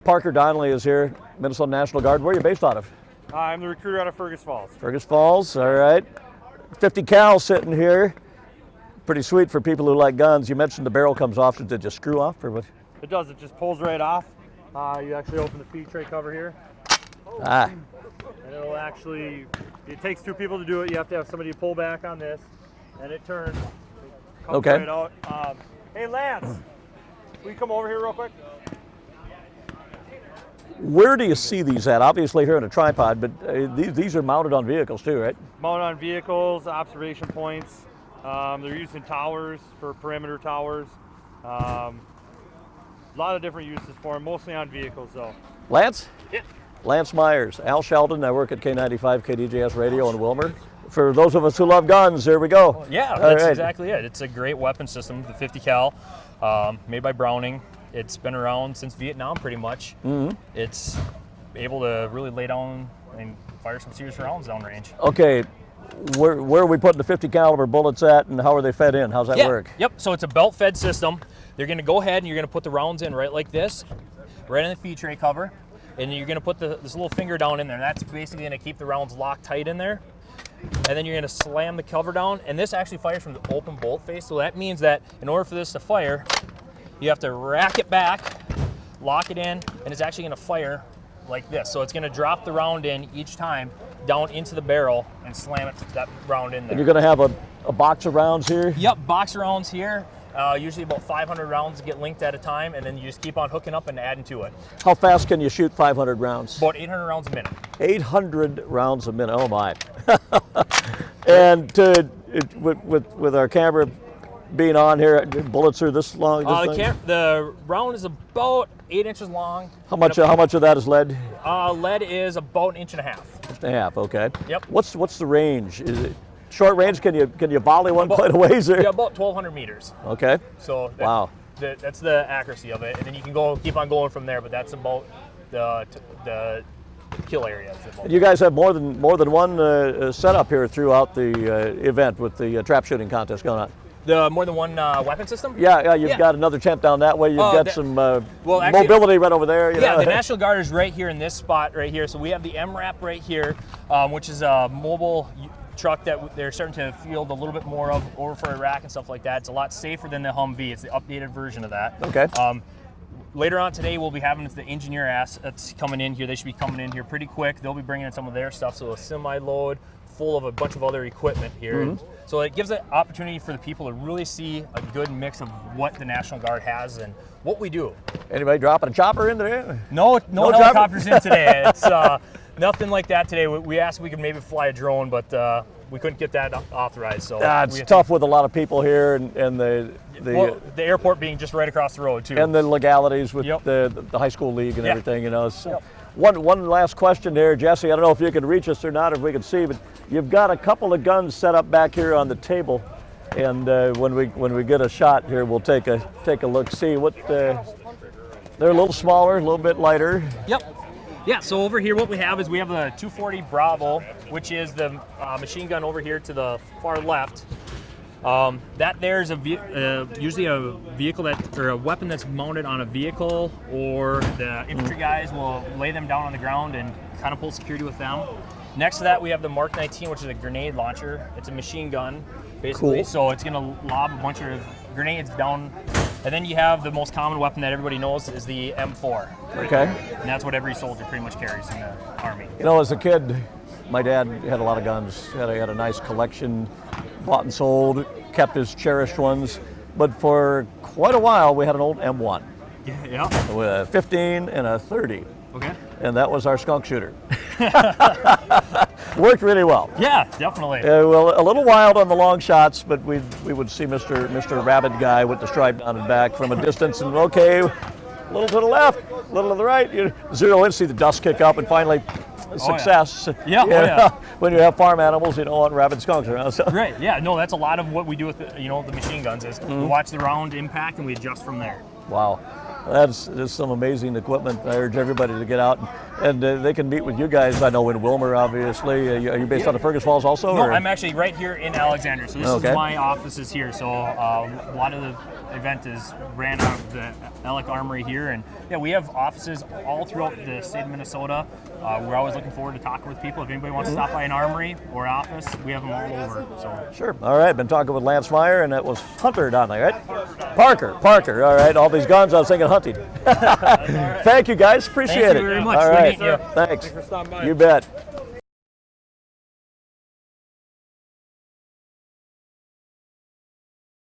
Parker Donley is here, Minnesota National Guard. Where are you based out of? I'm the recruiter out of Fergus Falls. Fergus Falls, all right. 50 cal sitting here. Pretty sweet for people who like guns. You mentioned the barrel comes off. Did it just screw off or what? It does. It just pulls right off. You actually open the feed tray cover here. Ah. And it'll actually, it takes two people to do it. You have to have somebody pull back on this, and it turns. It comes Okay. right out. Hey, Lance, will you come over here real quick? Where do you see these at? Obviously here in a tripod, but these are mounted on vehicles too, right? Mounted on vehicles, observation points. They're used in towers, for perimeter towers. A lot of different uses for them, mostly on vehicles though. Lance? Yeah. Lance Meyers, Al Sheldon. I work at K95 KDJS Radio in Wilmer. For those of us who love guns, here we go. Yeah, All that's right. exactly it. It's a great weapon system, the 50 cal, made by Browning. It's been around since Vietnam pretty much. Mm-hmm. It's able to really lay down and fire some serious rounds downrange. Okay, where are we putting the 50 caliber bullets at, and how are they fed in? How's that work? Yep, so it's a belt fed system. They're gonna go ahead and you're gonna put the rounds in right like this, right in the feed tray cover, and you're gonna put this little finger down in there. That's basically gonna keep the rounds locked tight in there. And then you're gonna slam the cover down, and this actually fires from the open bolt face, so that means that in order for this to fire, you have to rack it back, lock it in, and it's actually gonna fire like this. So it's gonna drop the round in each time down into the barrel and slam that round in there. And you're going to have a box of rounds here? Yep, box of rounds here. Usually about 500 rounds get linked at a time, and then you just keep on hooking up and adding to it. How fast can you shoot 500 rounds? About 800 rounds a minute. 800 rounds a minute, oh my. And with our camera being on here, bullets are this long? The round is about 8 inches long. How much of that is lead? Lead is about 1.5 inches. 1.5, okay. Yep. What's the range? Is it short range? Can you volley one quite a ways there? Yeah, about 1,200 meters. Okay. So wow. That's the accuracy of it, and then you can keep on going from there. But that's about the kill area. You guys have more than one setup here throughout the event with the trap shooting contest going on. The more than one weapon system? Yeah, you've got another tent down that way. You've got some mobility right over there. You know? The National Guard is right here in this spot right here. So we have the MRAP right here, which is a mobile truck that they're starting to field a little bit more of over for Iraq and stuff like that. It's a lot safer than the Humvee. It's the updated version of that. Okay. Later on today, we'll be having the engineer assets coming in here. They should be coming in here pretty quick. They'll be bringing in some of their stuff, so a semi-load full of a bunch of other equipment here. Mm-hmm. So it gives an opportunity for the people to really see a good mix of what the National Guard has and what we do. Anybody dropping a chopper in there? No helicopters in today. It's nothing like that today. We asked if we could maybe fly a drone, but we couldn't get that authorized. So it's tough with a lot of people here and the airport being just right across the road too. And the legalities with the high school league and everything, you know. So one last question there, Jesse. I don't know if you can reach us or not, if we can see, but you've got a couple of guns set up back here on the table, and when we get a shot here, we'll take a look, see what they're a little smaller, a little bit lighter. Yep. Yeah, so over here what we have is we have a 240 Bravo, which is the machine gun over here to the far left. That there's usually a vehicle or a weapon that's mounted on a vehicle, or the infantry guys will lay them down on the ground and kind of pull security with them. Next to that, we have the Mark 19, which is a grenade launcher. It's a machine gun, basically. Cool. So it's going to lob a bunch of grenades down. And then you have the most common weapon that everybody knows is the M4. Okay. And that's what every soldier pretty much carries in the Army. You know, as a kid, my dad had a lot of guns. He had a nice collection, bought and sold, kept his cherished ones. But for quite a while, we had an old M1. Yeah. With a 15 and a 30. Okay. And that was our skunk shooter. Worked really well. Yeah, definitely. Well, a little wild on the long shots, but we would see Mr. Rabbit guy with the stripe down and back from a distance, and okay, a little to the left, a little to the right. You zero in, see the dust kick up, and finally success. Yeah. When you have farm animals, you don't want rabid skunks around. So. Right. Yeah. No, that's a lot of what we do with the machine guns is we watch the round impact and we adjust from there. Wow. That's some amazing equipment. I urge everybody to get out, and they can meet with you guys. I know in Wilmer, obviously. Are you based out of Fergus Falls also? No, or? I'm actually right here in Alexandria. So this Okay. is my offices here. So a lot of the event is ran out of the Alec Armory here, and yeah, we have offices all throughout the state of Minnesota. We're always looking forward to talking with people. If anybody wants to stop by an armory or office, we have them all over. So Sure. All right. Been talking with Lance Meyer, and that was Hunter Donley, right? Parker. All right. All these guns, I was thinking hunting. Thank you, guys. Appreciate it. Thank you very much. All Good right. meeting you. Thanks. for stopping by. You bet.